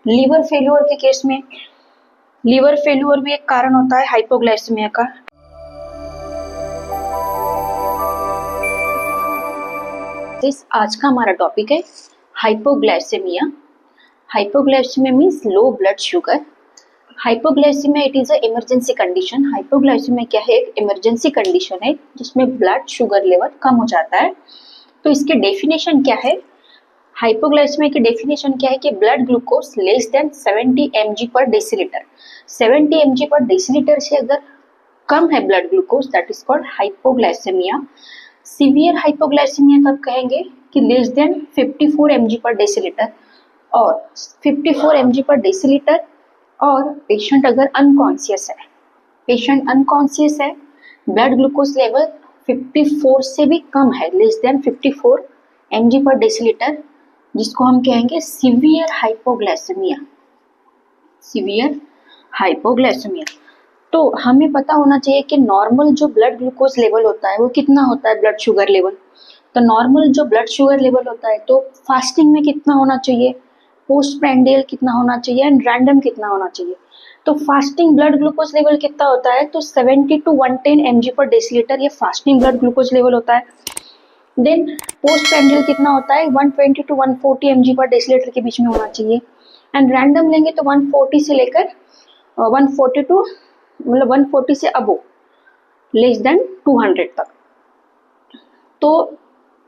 Liver failure के case में liver failure भी एक कारण होता है हाइपोग्लाइसेमिया का। आज का हमारा टॉपिक है hypoglycaemia. Hypoglycaemia means low blood sugar. Hypoglycaemia it is a emergency condition. Hypoglycaemia क्या है? एक इमरजेंसी कंडीशन है जिसमें ब्लड शुगर लेवल कम हो जाता है। तो इसके डेफिनेशन क्या है? हाइपोग्लाइसेमिया की डेफिनेशन क्या है कि blood glucose less than 70 mg per decilitre. 70 mg per decilitre से अगर कम है blood glucose, that is called hypoglycaemia. Severe hypoglycaemia कब कहेंगे? कि less than 54 mg per decilitre और 54 mg पर डेसीलीटर और पेशेंट अगर अनकॉन्शियस है, ब्लड ग्लूकोज लेवल 54 से भी कम है, less than 54 mg per decilitre, जिसको हम कहेंगे सीवियर हाइपोग्लाइसेमिया। तो हमें पता होना चाहिए कि नॉर्मल जो ब्लड ग्लूकोज लेवल होता है वो कितना होता है, ब्लड शुगर लेवल। तो नॉर्मल जो ब्लड शुगर लेवल होता है तो फास्टिंग में कितना होना चाहिए, पोस्ट प्रेंडियल कितना होना चाहिए एंड रैंडम कितना होना चाहिए। तो फास्टिंग ब्लड ग्लूकोज लेवल कितना होता है? तो 70 to 110 mg पर डेसीलीटर, ये फास्टिंग ब्लड ग्लूकोज लेवल होता है। देन पोस्ट प्रेंडियल कितना होता है? 120 to 140 mg पर डेसीलीटर के बीच में होना चाहिए। एंड रैंडम लेंगे तो 140 से लेकर 140 से अबो, लेस देन 200 तक। तो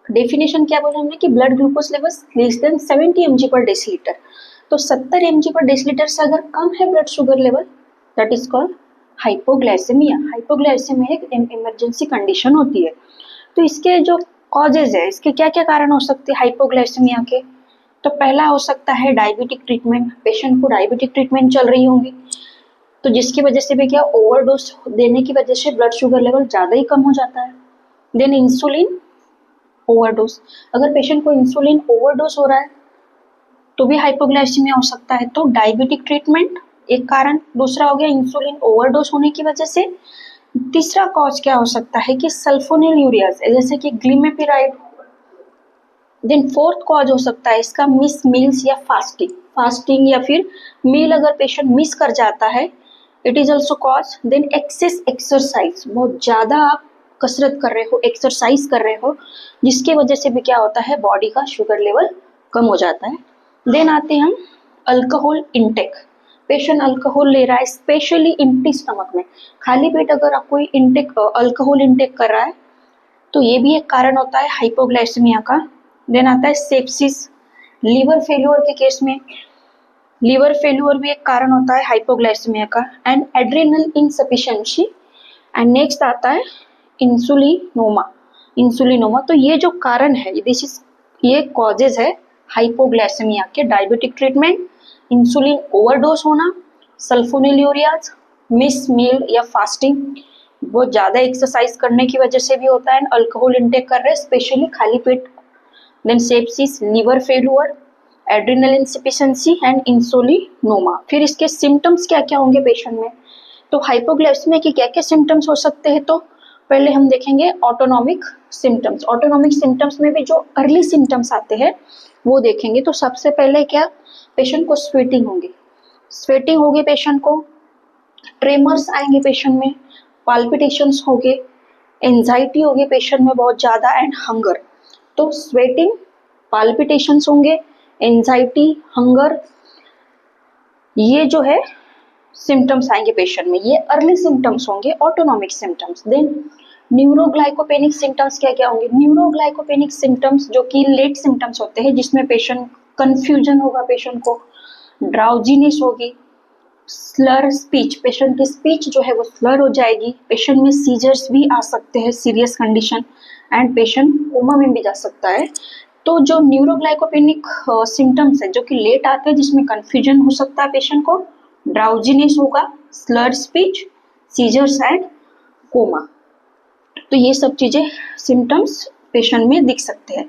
डेफिनेशन क्या बोला हमने कि blood glucose level less than 70 mg per decilitre. तो 70 mg पर डेसीलीटर से अगर कम है blood sugar level, that is called hypoglycaemia. Hypoglycaemia एक इमरजेंसी कंडीशन होती है। तो इसके जो कॉजेज है, इसके क्या क्या कारण हो सकते हैं हाइपोग्लाइसेमिया के? तो पहला हो सकता है डायबिटिक ट्रीटमेंट। पेशेंट को डायबिटिक ट्रीटमेंट चल रही होंगी, तो जिसकी वजह से भी क्या, ओवरडोज देने की वजह से ब्लड शुगर लेवल ज़्यादा ही कम हो जाता है। देन इंसुलिन ओवरडोज, अगर पेशेंट को इंसुलिन ओवरडोज हो रहा है तो भी हाइपोग्लाइसेमिया हो सकता है। तो डायबिटिक ट्रीटमेंट एक कारण, दूसरा हो गया इंसुलिन ओवरडोज होने की वजह से। तीसरा कॉज क्या हो सकता है कि सल्फोनिलयूरियाज, जैसे कि ग्लिमेपिराइड। देन फोर्थ कॉज हो सकता है इसका मिस मील्स या फास्टिंग या फिर मील अगर पेशेंट मिस कर जाता है, it is also cause. Then excess exercise, बहुत ज़्यादा आप कसरत कर रहे हो, एक्सरसाइज कर रहे हो, जिसकी वजह से भी क्या होता है, बॉडी का शुगर लेवल कम हो जाता है। देन आते हैं हम अल्कोहल इंटेक। पेशेंट अल्कोहल ले रहा है, स्पेशली एम्प्टी स्टमक में, खाली पेट अगर आप कोई अल्कोहल इंटेक कर रहा है तो ये भी एक कारण होता है हाइपोग्लाइसेमिया का। देन आता है सेप्सिस। लीवर फेल्योर के केस में लीवर फेल्योर भी एक कारण होता है हाइपोग्लाइसेमिया का। And adrenal insufficiency. And next आता है इंसुलिनोमा। तो ये जो कारण है, ये कॉजेज है हाइपोग्लाइसेमिया के। डायबिटिक ट्रीटमेंट, इंसुलिन ओवरडोज होना, सल्फोनिलयूरियाज, मिस मील या फास्टिंग, बहुत ज़्यादा एक्सरसाइज करने की वजह से भी होता है, एंड अल्कोहल इंटेक कर रहे हैं स्पेशली खाली पेट। Then sepsis, liver failure, adrenal insufficiency and insulinoma. फिर इसके सिम्टम्स क्या क्या होंगे पेशेंट में? तो हाइपोग्लाइसेमिया के क्या क्या सिम्टम्स हो सकते हैं? तो पहले हम देखेंगे ऑटोनॉमिक सिम्टम्स। ऑटोनॉमिक सिम्टम्स में भी जो अर्ली सिम्टम्स आते हैं वो देखेंगे। तो सबसे पहले क्या, पेशेंट को स्वेटिंग होगी पेशेंट को, ट्रेमर्स आएंगे पेशेंट में, पाल्पिटेशंस होंगे, एंजाइटी होगी पेशेंट में बहुत ज़्यादा, एंड हंगर। तो स्वेटिंग, पाल्पिटेशंस होंगे, एंजाइटी, हंगर, ये जो है सिम्टम्स आएंगे पेशेंट में, ये अर्ली सिम्टम्स होंगे, ऑटोनॉमिक सिम्टम्स। देन न्यूरोग्लाइकोपेनिक सिम्टम्स क्या क्या होंगे? न्यूरोग्लाइकोपेनिक सिम्टम्स जो कि लेट सिम्टम्स होते हैं, जिसमें पेशेंट कंफ्यूजन होगा, पेशेंट को ड्राउजीनेस होगी, स्लर स्पीच, पेशेंट की स्पीच जो है वो स्लर हो जाएगी, पेशेंट में सीजर्स भी आ सकते हैं, serious condition, and patient coma में भी जा सकता है। तो जो न्यूरोग्लाइकोपेनिक सिम्टम्स है जो कि लेट आते हैं, जिसमें कंफ्यूजन हो सकता है पेशेंट को, ड्राउजीनेस होगा, slur speech, seizures and coma. तो ये सब चीज़ें सिम्टम्स पेशेंट में दिख सकते हैं।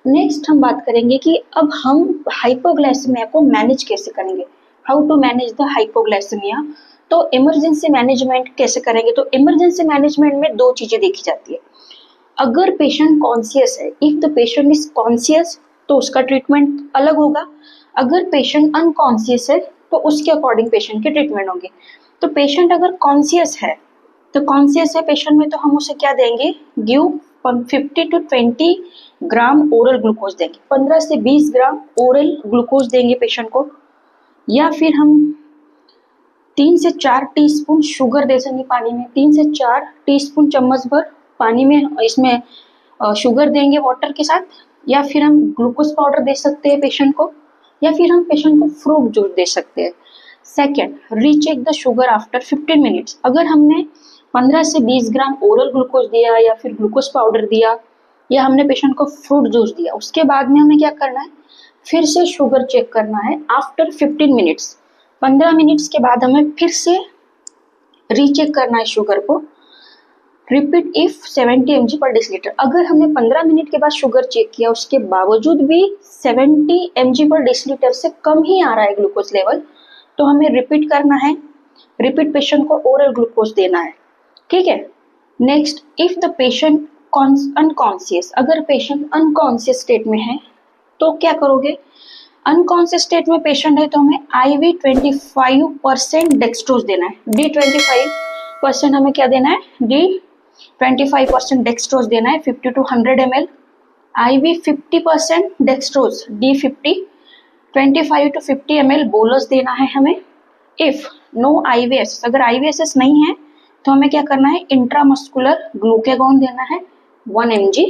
नेक्स्ट हम बात करेंगे कि अब हम हाइपोग्लाइसेमिया को मैनेज कैसे करेंगे, how to manage the hypoglycaemia. तो इमरजेंसी मैनेजमेंट कैसे करेंगे? तो इमरजेंसी मैनेजमेंट में दो चीज़ें देखी जाती है। अगर पेशेंट कॉन्शियस है, if the patient is conscious, तो उसका ट्रीटमेंट अलग होगा। अगर पेशेंट अनकॉन्शियस है तो उसके अकॉर्डिंग पेशेंट की ट्रीटमेंट होगी। तो पेशेंट अगर कॉन्शियस है तो कॉन्शियस है पेशेंट में, तो हम उसे क्या देंगे, give 50 to 20 gram oral glucose देंगे, 15 से 20 ग्राम ओरल ग्लूकोज देंगे पेशेंट को। या फिर हम 3 से 4 टीस्पून शुगर दे देंगे पानी में, 3 से 4 टीस्पून चम्मच भर पानी में इसमें शुगर देंगे वाटर के साथ। या फिर हम ग्लूकोज पाउडर दे सकते हैं पेशेंट को, या फिर हम पेशेंट को फ्रूट जूस दे सकते हैं। Second, recheck the sugar after 15 minutes. अगर हमने 15 से 20 ग्राम ओरल ग्लूकोज दिया या फिर ग्लूकोज पाउडर दिया या हमने पेशेंट को फ्रूट जूस दिया, उसके बाद में हमें क्या करना है, फिर से शुगर चेक करना है आफ्टर 15 मिनट्स। 15 मिनट्स के बाद हमें फिर से रीचेक करना है शुगर को। Repeat if 70 mg per decilitre. अगर हमने 15 मिनट के बाद शुगर चेक किया उसके बावजूद भी 70 mg पर डेसीलीटर से कम ही आ रहा है ग्लूकोज लेवल, तो हमें रिपीट करना है, रिपीट पेशेंट को ओरल ग्लूकोज देना है। ठीक है। Next, if the patient unconscious, अगर पेशेंट अनकॉन्शियस स्टेट में है तो क्या करोगे, अनकॉन्शियस स्टेट में पेशेंट है तो हमें IV 25% डेक्सट्रोज देना है। D25% हमें क्या देना है, D25% डेक्सट्रोज देना है 50 to 100 ml। IV 50% dextrose D50, 25 to 50 ml bolus देना है हमें। इफ नो IVS, अगर IVSS नहीं है तो हमें क्या करना है, इंट्रामस्कुलर ग्लूकेगॉन देना है 1 mg।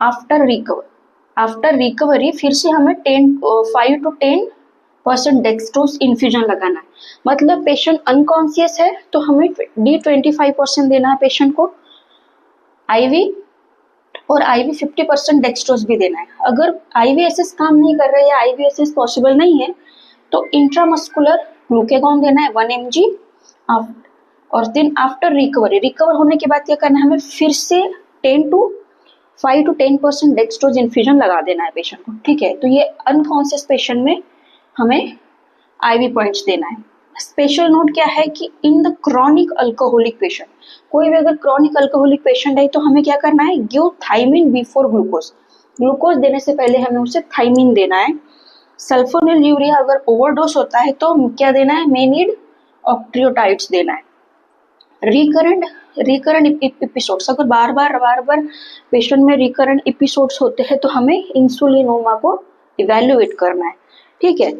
आफ्टर रिकवरी फिर से हमें 5 to 10% डेक्सट्रोज इन्फ्यूजन लगाना है। मतलब पेशेंट अनकॉन्शियस है तो हमें D25% देना है पेशेंट को IV, और IV 50% डेक्सट्रोज भी देना है। अगर IVSS काम नहीं कर रहा है या IVSS पॉसिबल नहीं है तो इंट्रामस्कुलर ग्लूकेगॉन देना है 1 mg। और देन आफ्टर रिकवर होने के बाद क्या करना है, हमें फिर से 5 to 10% डेक्सट्रोज इन्फ्यूजन लगा देना है पेशेंट को। ठीक है। तो ये अनकॉन्शियस पेशेंट में हमें IV पॉइंट्स देना है। स्पेशल नोट क्या है कि in the chronic alcoholic patient, कोई भी अगर क्रॉनिक अल्कोहलिक पेशेंट है तो हमें क्या करना है, give thymine before glucose. Glucose देने से पहले हमें उसे थाइमिन देना है। सल्फोनिलयूरिया अगर ओवरडोज होता है तो क्या देना है, मेनिड ऑक्ट्रियोटाइड्स देना है। रिकरेंट एपिसोड्स, अगर बार बार पेशेंट में रिकरेंट एपिसोड्स होते हैं तो हमें इंसुलिनोमा को इवेल्युएट करना है। ठीक है।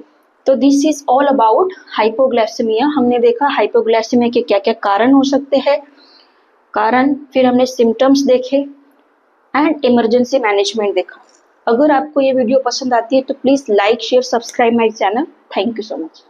तो this is all about hypoglycaemia. हमने देखा हाइपोग्लाइसेमिया के क्या क्या कारण हो सकते हैं, फिर हमने सिम्टम्स देखे एंड इमरजेंसी मैनेजमेंट देखा। अगर आपको ये वीडियो पसंद आती है तो please like share subscribe my channel. Thank you so much.